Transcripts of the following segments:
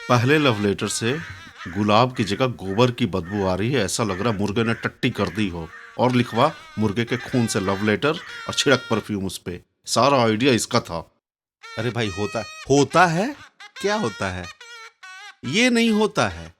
पहले love letter से गुलाब की जगह गोबर की बदबू आ रही है। ऐसा लग रहा है मुर्गे ने टट्टी कर दी हो। और लिखवा मुर्गे के खून से लव लेटर और छिड़क परफ्यूम उस पे। सारा आइडिया इसका था। अरे भाई होता है क्या होता है? ये नहीं होता है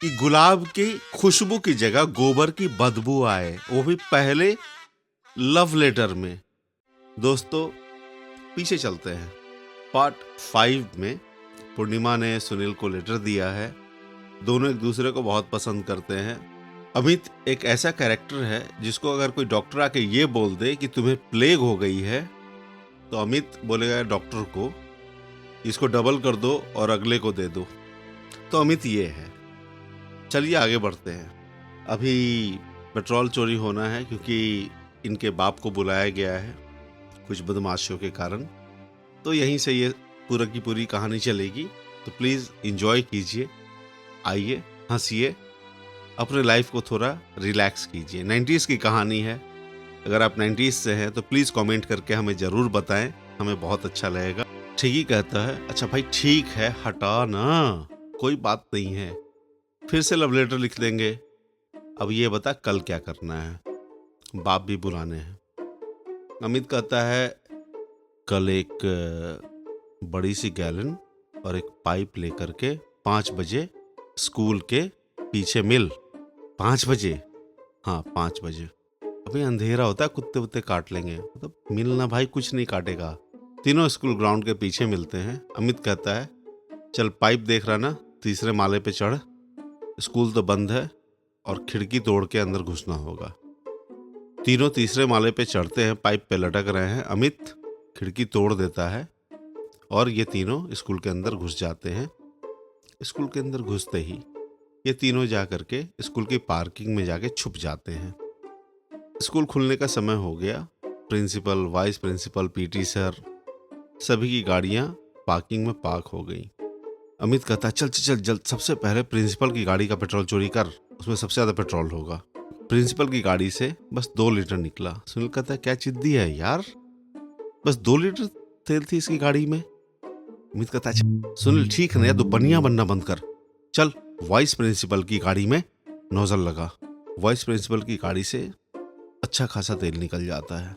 कि गुलाब की खुशबू की जगह गोबर की बदबू आए, वो भी पहले लव लेटर में। दोस्तों पीछे चलते हैं। पार्ट 5 में पूर्णिमा ने सुनील को लेटर दिया है। दोनों एक दूसरे को बहुत पसंद करते हैं। अमित एक ऐसा कैरेक्टर है जिसको अगर कोई डॉक्टर आके ये बोल दे कि तुम्हें प्लेग हो गई है, तो अमित बोलेगा डॉक्टर को इसको डबल कर दो और अगले को दे दो। तो अमित ये है। चलिए आगे बढ़ते हैं। अभी पेट्रोल चोरी होना है क्योंकि इनके बाप को बुलाया गया है कुछ बदमाशियों के कारण। तो यहीं से ये पूरा की पूरी कहानी चलेगी। तो प्लीज़ एंजॉय कीजिए, आइए हंसिए, अपने लाइफ को थोड़ा रिलैक्स कीजिए। 90s की कहानी है। अगर आप 90s से हैं तो प्लीज़ कमेंट करके हमें ज़रूर बताएं, हमें बहुत अच्छा लगेगा। ठीक ही कहता है। अच्छा भाई ठीक है, हटा ना, कोई बात नहीं है, फिर से लव लेटर लिख देंगे। अब ये बता कल क्या करना है? बाप भी बुलाने हैं। अमित कहता है कल एक बड़ी सी गैलन और एक पाइप लेकर के 5 बजे स्कूल के पीछे मिल। 5 बजे? हाँ 5 बजे। अभी अंधेरा होता है, कुत्ते वुत्ते काट लेंगे। मतलब मिलना भाई कुछ नहीं काटेगा। तीनों स्कूल ग्राउंड के पीछे मिलते हैं। अमित कहता है चल पाइप देख रहा ना, तीसरे माले पे चढ़, स्कूल तो बंद है और खिड़की तोड़ के अंदर घुसना होगा। तीनों तीसरे माले पे चढ़ते हैं, पाइप पे लटक रहे हैं। अमित खिड़की तोड़ देता है और ये तीनों स्कूल के अंदर घुस जाते हैं। स्कूल के अंदर घुसते ही ये तीनों जा करके स्कूल की पार्किंग में जाके छुप जाते हैं। स्कूल खुलने का समय हो गया। Principal, vice principal, PT sir, सभी की गाड़ियां पार्किंग में पार्क हो गई। अमित कहता चल चल चल जल्द, सबसे पहले प्रिंसिपल की गाड़ी का पेट्रोल चोरी कर, उसमें सबसे ज्यादा पेट्रोल होगा। प्रिंसिपल की गाड़ी से बस 2 लीटर निकला। सुनील कहता है क्या जिद्दी है यार, बस 2 लीटर तेल थी इसकी गाड़ी में। अमित कहता है सुनील ठीक है ना, तो बनिया बनना बंद कर, चल वाइस प्रिंसिपल की गाड़ी में नोजल लगा। वाइस प्रिंसिपल की गाड़ी से अच्छा खासा तेल निकल जाता है।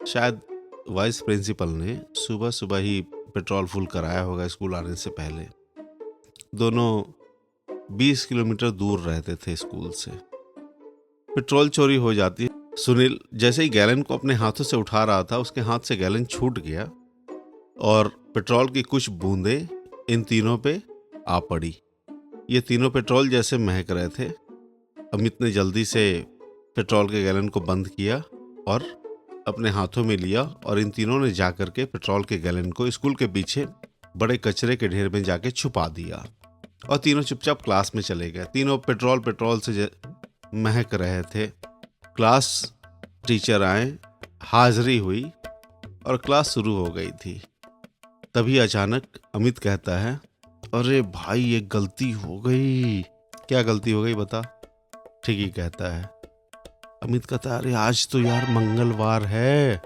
शायद वाइस प्रिंसिपल ने सुबह सुबह ही पेट्रोल फुल कराया होगा स्कूल आने से पहले। दोनों 20 किलोमीटर दूर रहते थे स्कूल से। पेट्रोल चोरी हो जाती है। सुनील जैसे ही गैलन को अपने हाथों से उठा रहा था, उसके हाथ से गैलन छूट गया और पेट्रोल की कुछ बूंदें इन तीनों पे आ पड़ी। ये तीनों पेट्रोल जैसे महक रहे थे। अमित ने जल्दी से पेट्रोल के गैलन को बंद किया और अपने हाथों में लिया और इन तीनों ने जाकर के पेट्रोल के गैलन को स्कूल के पीछे बड़े कचरे के ढेर में जाके छुपा दिया और तीनों चुपचाप क्लास में चले गए। तीनों पेट्रोल से महक रहे थे। क्लास टीचर आए, हाजिरी हुई और क्लास शुरू हो गई थी। तभी अचानक अमित कहता है अरे भाई ये गलती हो गई। क्या गलती हो गई बता? ठीक ही कहता है। अमित कहता है अरे आज तो यार मंगलवार है,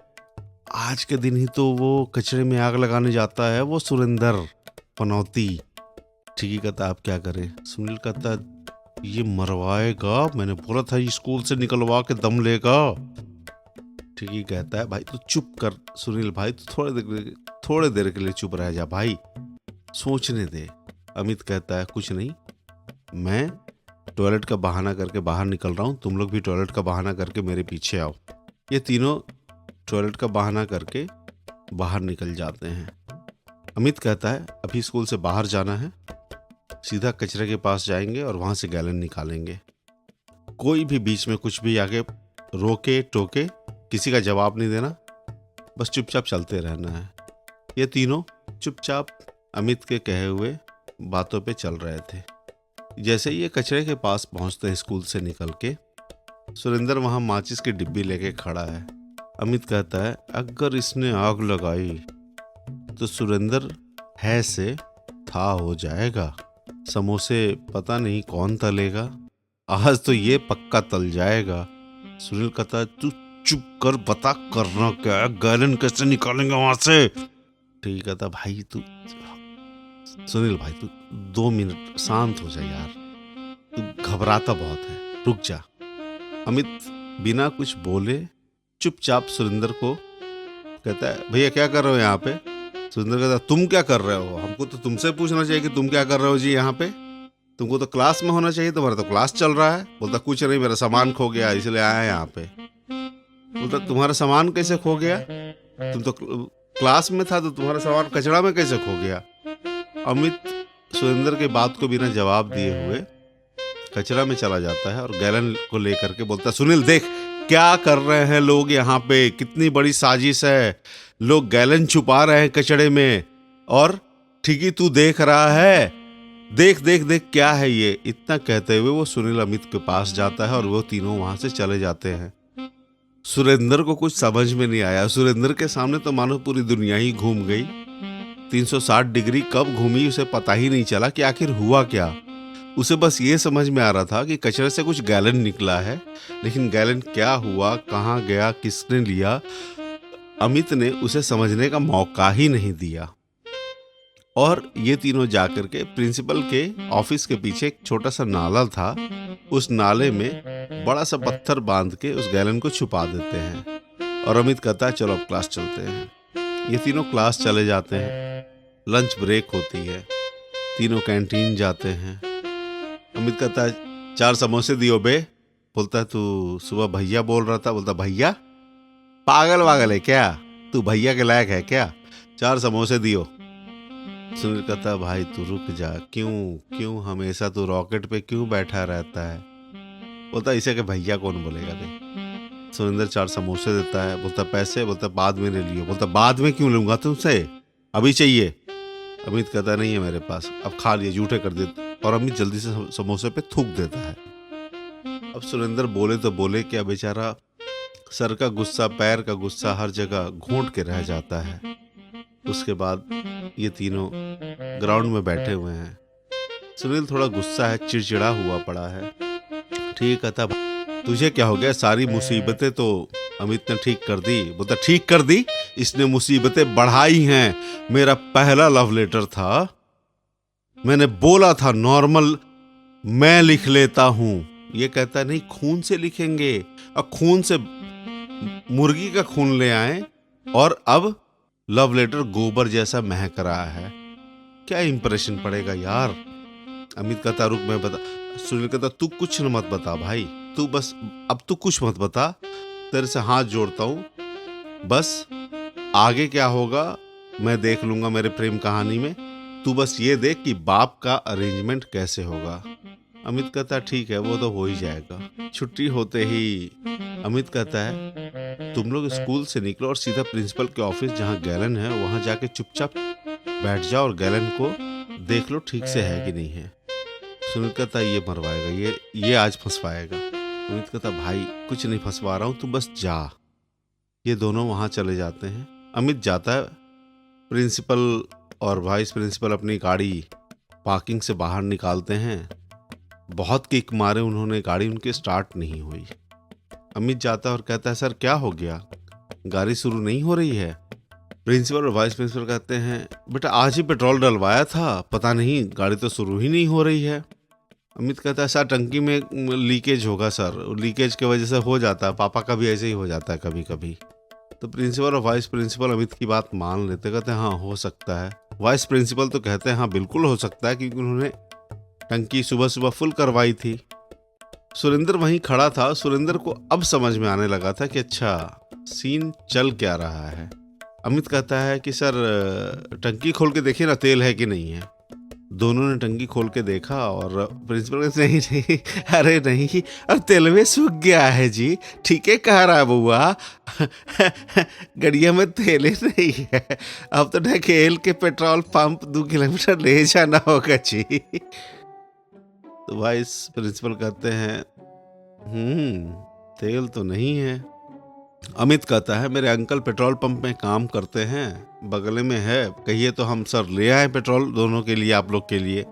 आज के दिन ही तो वो कचरे में आग लगाने जाता है वो सुरेंद्र पनौती। ठीक ही कहता आप क्या करें? सुनील कहता ये मरवाएगा, मैंने बोला था स्कूल से निकलवा के दम लेगा। ठीक ही कहता है भाई तू चुप कर सुनील भाई, तू थोड़े देर के लिए चुप रह जा भाई, सोचने दे। अमित कहता है कुछ नहीं, मैं टॉयलेट का बहाना करके बाहर निकल रहा हूँ, तुम लोग भी टॉयलेट का बहाना करके मेरे पीछे आओ। ये तीनों टॉयलेट का बहाना करके बाहर निकल जाते हैं। अमित कहता है अभी स्कूल से बाहर जाना है, सीधा कचरे के पास जाएंगे और वहां से गैलन निकालेंगे। कोई भी बीच में कुछ भी आगे रोके टोके किसी का जवाब नहीं देना, बस चुपचाप चलते रहना है। ये तीनों चुपचाप अमित के कहे हुए बातों पे चल रहे थे। जैसे ये कचरे के पास पहुंचते हैं स्कूल से निकल के, सुरेंद्र वहां माचिस की डिब्बी लेके खड़ा है। अमित कहता है अगर इसने आग लगाई तो सुरेंद्र है से था हो जाएगा, समोसे पता नहीं कौन तलेगा, आज तो ये पक्का तल जाएगा। सुनील कहता है तू चुप कर, बता करना क्या है, गैलन कैसे निकालेंगे वहां से? ठीक है था भाई तू सुनील भाई तू 2 मिनट शांत हो जा यार, तू घबराता बहुत है, रुक जा। अमित बिना कुछ बोले चुपचाप सुरेंद्र को कहता है भैया क्या कर रहे हो यहाँ पे। सुरेंद्र कहता है तुम क्या कर रहे हो, हमको तो तुमसे पूछना चाहिए कि तुम क्या कर रहे हो जी यहाँ पे, तुमको तो क्लास में होना चाहिए, तुम्हारा तो क्लास चल रहा है। बोलता कुछ नहीं, मेरा सामान खो गया इसलिए आया यहाँ पे। बोलता तुम्हारा सामान कैसे खो गया, तुम तो क्लास में था तो तुम्हारा सामान कचरा में कैसे खो गया। अमित सुरेंद्र के बात को बिना जवाब दिए हुए कचरा में चला जाता है और गैलन को लेकर के बोलता सुनील देख क्या कर रहे हैं लोग यहाँ पे, कितनी बड़ी साजिश है, लोग गैलन छुपा रहे हैं कचड़े में और ठीक ही तू देख रहा है, देख देख देख क्या है ये। इतना कहते हुए वो सुनील अमित के पास जाता है और वो तीनों वहां से चले जाते हैं। सुरेंद्र को कुछ समझ में नहीं आया, सुरेंद्र के सामने तो मानो पूरी दुनिया ही घूम गई, 360 डिग्री कब घूमी उसे पता ही नहीं चला कि आखिर हुआ क्या। उसे बस ये समझ में आ रहा था कि कचरे से कुछ गैलन निकला है, लेकिन गैलन क्या हुआ, कहाँ गया, किसने लिया, अमित ने उसे समझने का मौका ही नहीं दिया। और ये तीनों जाकर के प्रिंसिपल के ऑफिस के पीछे एक छोटा सा नाला था, उस नाले में बड़ा सा पत्थर बांध के उस गैलन को छुपा देते हैं। और अमित कहता है चलो अब क्लास चलते हैं। ये तीनों क्लास चले जाते हैं, लंच ब्रेक होती है, तीनों कैंटीन जाते हैं। अमित कहता है 4 समोसे दियो बे। बोलता है तू सुबह भैया बोल रहा था। बोलता भैया, पागल वागल है क्या, तू भैया के लायक है क्या, 4 समोसे दियो। सुनील कहता भाई तू रुक जा, क्यों हमेशा तू रॉकेट पे क्यों बैठा रहता है। बोलता इसे के भैया कौन बोलेगा बे। सुरेंद्र 4 समोसे देता है। बोलता पैसे, बोलता बाद में ले लियो। बोलता बाद में क्यों लूंगा तुमसे, अभी चाहिए। अमित कहता नहीं है मेरे पास, अब खा लिए, झूठे कर देते। और अमित जल्दी से समोसे पे थूक देता है। अब सुरेंद्र बोले तो बोले क्या, बेचारा सर का गुस्सा, पैर का गुस्सा हर जगह घोंट के रह जाता है। उसके बाद ये तीनों ग्राउंड में बैठे हुए हैं। सुनील थोड़ा गुस्सा है, चिड़चिड़ा हुआ पड़ा है। ठीक है था, तुझे क्या हो गया, सारी मुसीबतें तो अमित ने ठीक कर दी। बोलता ठीक कर दी, इसने मुसीबतें बढ़ाई हैं। मेरा पहला लव लेटर था, मैंने बोला था नॉर्मल मैं लिख लेता हूं। ये कहता नहीं खून से लिखेंगे, और खून से मुर्गी का खून ले आए और अब लव लेटर गोबर जैसा महक रहा है, क्या इंप्रेशन पड़ेगा यार। अमित कहता रुक मैं बता। सुनील कहता तू कुछ न मत बता भाई, तू बस अब तू कुछ मत बता, तेरे से हाथ जोड़ता हूं, बस आगे क्या होगा मैं देख लूंगा मेरे प्रेम कहानी में, तू बस ये देख कि बाप का अरेंजमेंट कैसे होगा। अमित कहता ठीक है वो तो हो ही जाएगा। छुट्टी होते ही अमित कहता है तुम लोग स्कूल से निकलो और सीधा प्रिंसिपल के ऑफिस जहाँ गैलन है वहां जाके चुपचाप बैठ जाओ और गैलन को देख लो ठीक से है कि नहीं है। सुनील कहता ये मरवाएगा, ये आज फंसवाएगा। अमित कहता भाई कुछ नहीं फंसवा रहा हूं, तू बस जा। ये दोनों वहां चले जाते हैं। अमित जाता है, प्रिंसिपल और वाइस प्रिंसिपल अपनी गाड़ी पार्किंग से बाहर निकालते हैं। बहुत किक मारे उन्होंने, गाड़ी उनकी स्टार्ट नहीं हुई। अमित जाता है और कहता है सर क्या हो गया, गाड़ी शुरू नहीं हो रही है। प्रिंसिपल और वाइस प्रिंसिपल कहते हैं बेटा आज ही पेट्रोल डलवाया था, पता नहीं गाड़ी तो शुरू ही नहीं हो रही है। अमित कहता है सर टंकी में लीकेज होगा सर, लीकेज की वजह से हो जाता है, पापा का भी ऐसे ही हो जाता है कभी कभी। तो प्रिंसिपल और वाइस प्रिंसिपल अमित की बात मान लेते, कहते हैं हाँ हो सकता है। वाइस प्रिंसिपल तो कहते हैं हाँ बिल्कुल हो सकता है, क्योंकि उन्होंने टंकी सुबह सुबह फुल करवाई थी। सुरेंद्र वहीं खड़ा था। सुरेंद्र को अब समझ में आने लगा था कि अच्छा सीन चल क्या रहा है। अमित कहता है कि सर टंकी खोल के देखिए ना तेल है कि नहीं है। दोनों ने टंकी खोल के देखा और प्रिंसिपल कहते नहीं अरे नहीं, अब तेल में सूख गया है जी, ठीक है कह रहा है बुआ, गड़िया में तेल ही नहीं है, अब तो ढकेल के पेट्रोल पंप 2 किलोमीटर ले जाना होगा जी। तो वाइस प्रिंसिपल कहते हैं तेल तो नहीं है। अमित कहता है मेरे अंकल पेट्रोल पंप में काम करते हैं, बगल में है, कहिए तो हम सर ले आए पेट्रोल दोनों के लिए, आप लोग के लिए।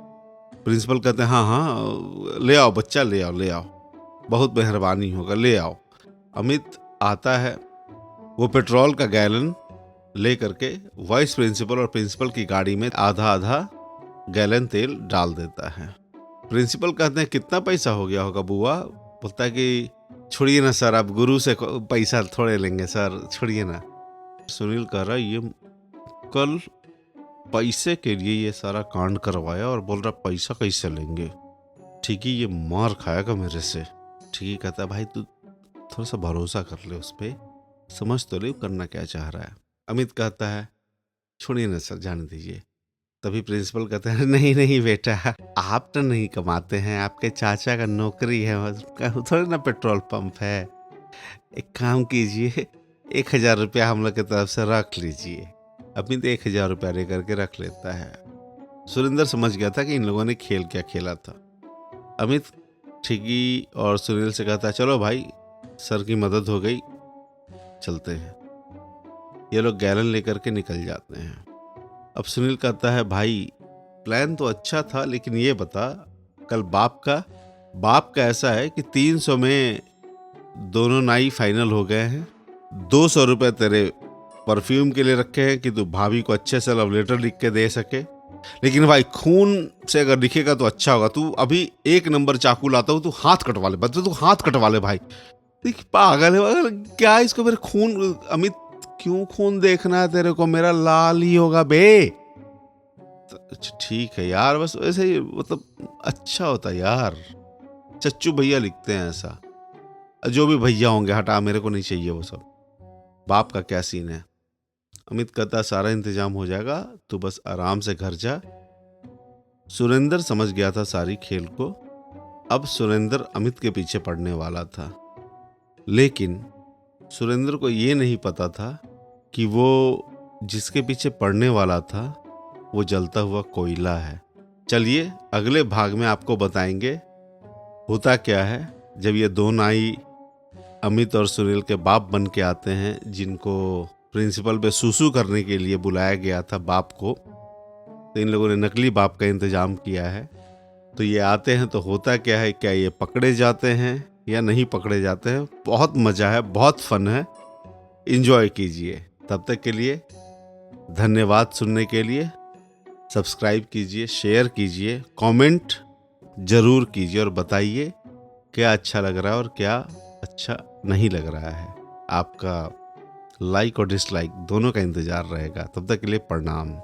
प्रिंसिपल कहते हैं हाँ ले आओ बच्चा, ले आओ, बहुत मेहरबानी होगा, ले आओ। अमित आता है, वो पेट्रोल का गैलन ले करके वाइस प्रिंसिपल और प्रिंसिपल की गाड़ी में आधा आधा गैलन तेल डाल देता है। प्रिंसिपल कहते हैं कितना पैसा हो गया होगा बुआ? बोलता है कि छोड़िए ना सर, आप गुरु से पैसा थोड़े लेंगे सर, छोड़िए ना। सुनील कह रहा ये कल पैसे के लिए ये सारा कांड करवाया और बोल रहा पैसा कैसे लेंगे, ठीक ही ये मार खाएगा मेरे से। ठीक ही कहता है भाई तू थोड़ा सा भरोसा कर ले उस पर, समझ तो ले करना क्या चाह रहा है। अमित कहता है छोड़िए ना सर, जाने दीजिए। तभी प्रिंसिपल कहते हैं नहीं नहीं बेटा, आप तो नहीं कमाते हैं, आपके चाचा का नौकरी है, थोड़े ना पेट्रोल पंप है। एक काम कीजिए, 1,000 रुपया हम लोग की तरफ से रख लीजिए। अमित 1,000 रुपया लेकर के रख लेता है। सुरेंद्र समझ गया था कि इन लोगों ने खेल क्या खेला था। अमित ठिगी और सुनील से कहता है चलो भाई, सर की मदद हो गई, चलते हैं। ये लोग गैलन लेकर के निकल जाते हैं। अब सुनील कहता है भाई प्लान तो अच्छा था, लेकिन ये बता कल बाप का ऐसा है कि 300 में दोनों नाई फाइनल हो गए हैं। 200 रुपये तेरे परफ्यूम के लिए रखे हैं कि तू भाभी को अच्छे से लव लेटर लिख के दे सके। लेकिन भाई खून से अगर लिखेगा तो अच्छा होगा, तू अभी 1 नंबर चाकू लाता हूँ, तू हाथ कटवा ले, बच्चे तू हाथ कटवा ले भाई। देख पागल है क्या, इसको मेरे खून, अमित क्यों खून देखना है तेरे को, मेरा लाल ही होगा बे। ठीक है यार, बस वैसे ही मतलब अच्छा होता यार, चच्चू भैया लिखते हैं ऐसा, जो भी भैया होंगे हटा, मेरे को नहीं चाहिए वो सब। बाप का क्या सीन है। अमित कहता सारा इंतजाम हो जाएगा, तू बस आराम से घर जा। सुरेंद्र समझ गया था सारी खेल को। अब सुरेंद्र अमित के पीछे पड़ने वाला था, लेकिन सुरेंद्र को ये नहीं पता था कि वो जिसके पीछे पड़ने वाला था वो जलता हुआ कोयला है। चलिए अगले भाग में आपको बताएंगे होता क्या है जब ये दो नाई अमित और सुनील के बाप बन के आते हैं, जिनको प्रिंसिपल पे सुसु करने के लिए बुलाया गया था बाप को। तो इन लोगों ने नकली बाप का इंतजाम किया है। तो ये आते हैं तो होता क्या है, क्या ये पकड़े जाते हैं या नहीं पकड़े जाते हैं। बहुत मज़ा है, बहुत फन है, एंजॉय कीजिए। तब तक के लिए धन्यवाद सुनने के लिए। सब्सक्राइब कीजिए, शेयर कीजिए, कमेंट ज़रूर कीजिए और बताइए क्या अच्छा लग रहा है और क्या अच्छा नहीं लग रहा है। आपका लाइक और डिसलाइक दोनों का इंतज़ार रहेगा। तब तक के लिए प्रणाम।